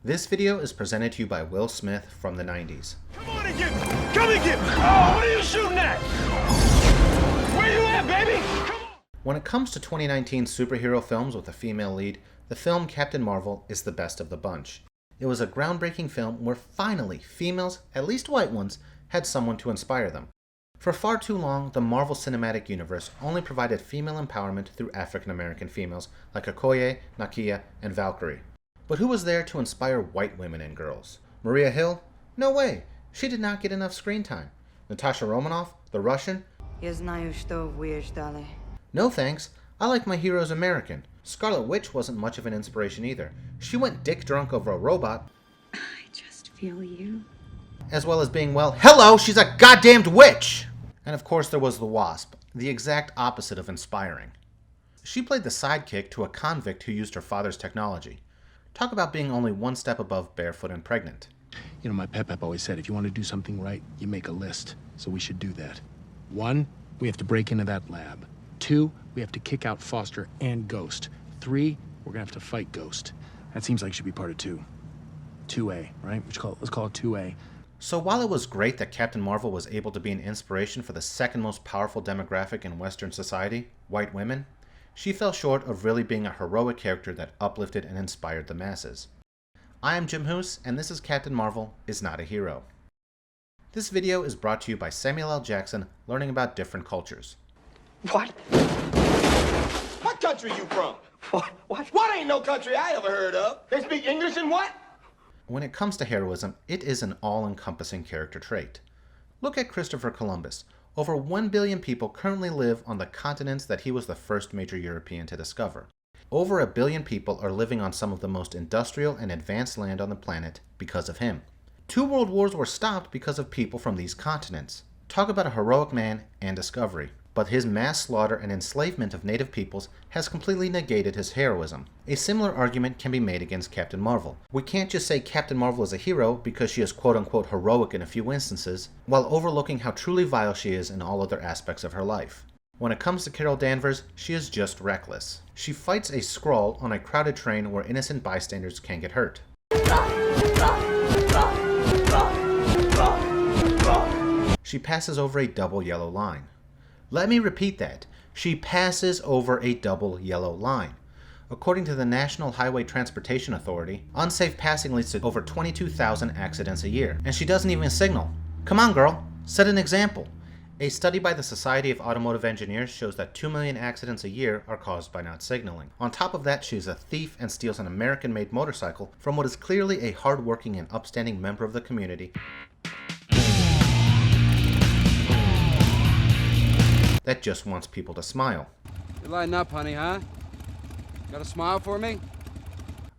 This video is presented to you by Will Smith from the 90s. Come on and get me! Come and get me! Oh, what are you shooting at? Where you at, baby? Come on! When it comes to 2019 superhero films with a female lead, the film Captain Marvel is the best of the bunch. It was a groundbreaking film where finally females, at least white ones, had someone to inspire them. For far too long, the Marvel Cinematic Universe only provided female empowerment through African American females like Okoye, Nakhia, and Valkyrie. But who was there to inspire white women and girls? Maria Hill? No way! She did not get enough screen time. Natasha Romanoff, the Russian? No thanks. I like my heroes American. Scarlet Witch wasn't much of an inspiration either. She went dick drunk over a robot. I just feel you. As well as being, well, hello, she's a goddamned witch! And of course there was the Wasp, the exact opposite of inspiring. She played the sidekick to a convict who used her father's technology. Talk about being only one step above barefoot and pregnant. You know, my Pep always said, if you want to do something right, you make a list. So we should do that. 1, we have to break into that lab. 2, we have to kick out Foster and Ghost. 3, we're gonna have to fight Ghost. That seems like it should be part of 2. 2A, right? Let's call it 2A. So while it was great that Captain Marvel was able to be an inspiration for the second most powerful demographic in Western society, white women, she fell short of really being a heroic character that uplifted and inspired the masses. I am Jim Huss, and this is Captain Marvel is Not a Hero. This video is brought to you by Samuel L. Jackson, learning about different cultures. What? What country you from? What ain't no country I ever heard of? They speak English and what? When it comes to heroism, it is an all-encompassing character trait. Look at Christopher Columbus. Over 1 billion people currently live on the continents that he was the first major European to discover. Over 1 billion people are living on some of the most industrial and advanced land on the planet because of him. 2 world wars were stopped because of people from these continents. Talk about a heroic man and discovery. But his mass slaughter and enslavement of native peoples has completely negated his heroism. A similar argument can be made against Captain Marvel. We can't just say Captain Marvel is a hero because she is quote-unquote heroic in a few instances, while overlooking how truly vile she is in all other aspects of her life. When it comes to Carol Danvers, she is just reckless. She fights a Skrull on a crowded train where innocent bystanders can get hurt. She passes over a double yellow line. Let me repeat that. She passes over a double yellow line. According to the National Highway Transportation Authority, unsafe passing leads to over 22,000 accidents a year. And she doesn't even signal. Come on, girl. Set an example. A study by the Society of Automotive Engineers shows that 2 million accidents a year are caused by not signaling. On top of that, she is a thief and steals an American-made motorcycle from what is clearly a hard-working and upstanding member of the community that just wants people to smile. You're lighting up, honey, huh? Got a smile for me?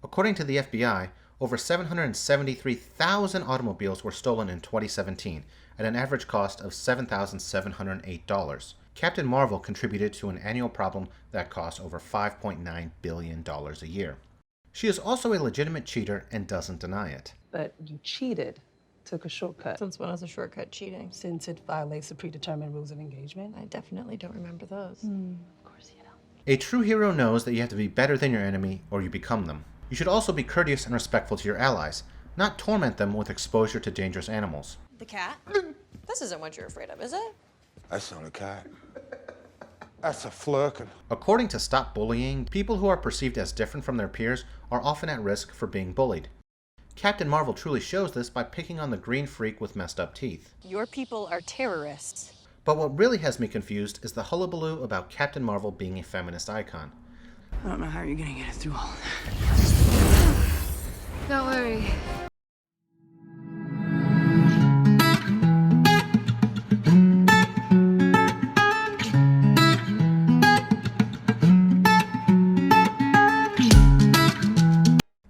According to the FBI, over 773,000 automobiles were stolen in 2017 at an average cost of $7,708. Captain Marvel contributed to an annual problem that costs over $5.9 billion a year. She is also a legitimate cheater and doesn't deny it. But you cheated. Took a shortcut. Since when is a shortcut cheating? Since it violates the predetermined rules of engagement. I definitely don't remember those. Of course you don't. A true hero knows that you have to be better than your enemy or you become them. You should also be courteous and respectful to your allies, not torment them with exposure to dangerous animals. The cat? This isn't what you're afraid of, is it? That's not a cat. That's a flurkin. According to Stop Bullying, people who are perceived as different from their peers are often at risk for being bullied. Captain Marvel truly shows this by picking on the green freak with messed up teeth. Your people are terrorists. But what really has me confused is the hullabaloo about Captain Marvel being a feminist icon. I don't know how you're gonna get it through all that. Don't worry.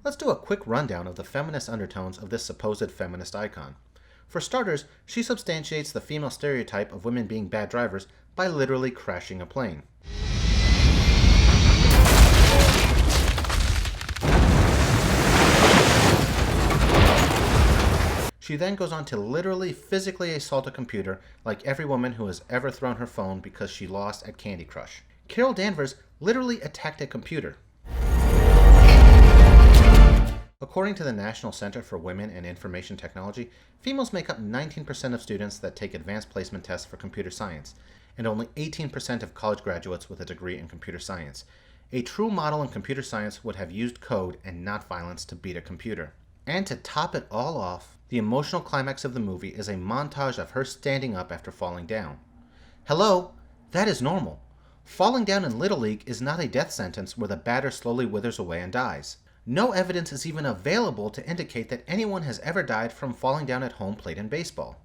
Let's do a quick rundown of the feminist undertones of this supposed feminist icon. For starters, she substantiates the female stereotype of women being bad drivers by literally crashing a plane. She then goes on to literally physically assault a computer like every woman who has ever thrown her phone because she lost at Candy Crush. Carol Danvers literally attacked a computer. According to the National Center for Women and Information Technology, females make up 19% of students that take advanced placement tests for computer science, and only 18% of college graduates with a degree in computer science. A true model in computer science would have used code and not violence to beat a computer. And to top it all off, the emotional climax of the movie is a montage of her standing up after falling down. Hello, that is normal. Falling down in Little League is not a death sentence where the batter slowly withers away and dies. No evidence is even available to indicate that anyone has ever died from falling down at home plate in baseball.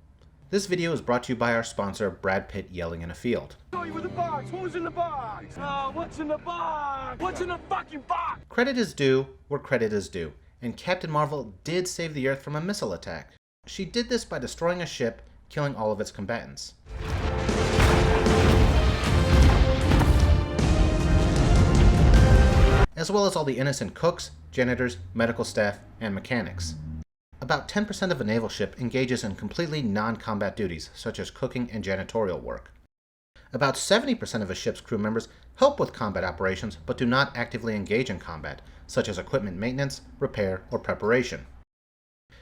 This video is brought to you by our sponsor, Brad Pitt yelling in a field. Show you with the box. What was in the box? What's in the box? What's in the fucking box? Credit is due where credit is due, and Captain Marvel did save the Earth from a missile attack. She did this by destroying a ship, killing all of its combatants. As well as all the innocent cooks, janitors, medical staff, and mechanics. About 10% of a naval ship engages in completely non-combat duties, such as cooking and janitorial work. About 70% of a ship's crew members help with combat operations but do not actively engage in combat, such as equipment maintenance, repair, or preparation.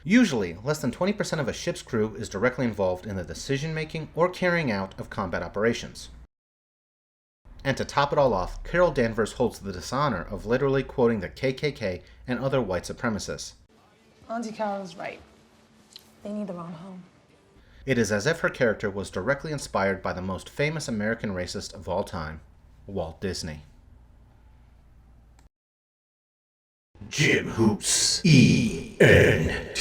Usually, less than 20% of a ship's crew is directly involved in the decision-making or carrying out of combat operations. And to top it all off, Carol Danvers holds the dishonor of literally quoting the KKK and other white supremacists. Auntie Carol's right. They need the wrong home. It is as if her character was directly inspired by the most famous American racist of all time, Walt Disney. Jim Hoops, ENT.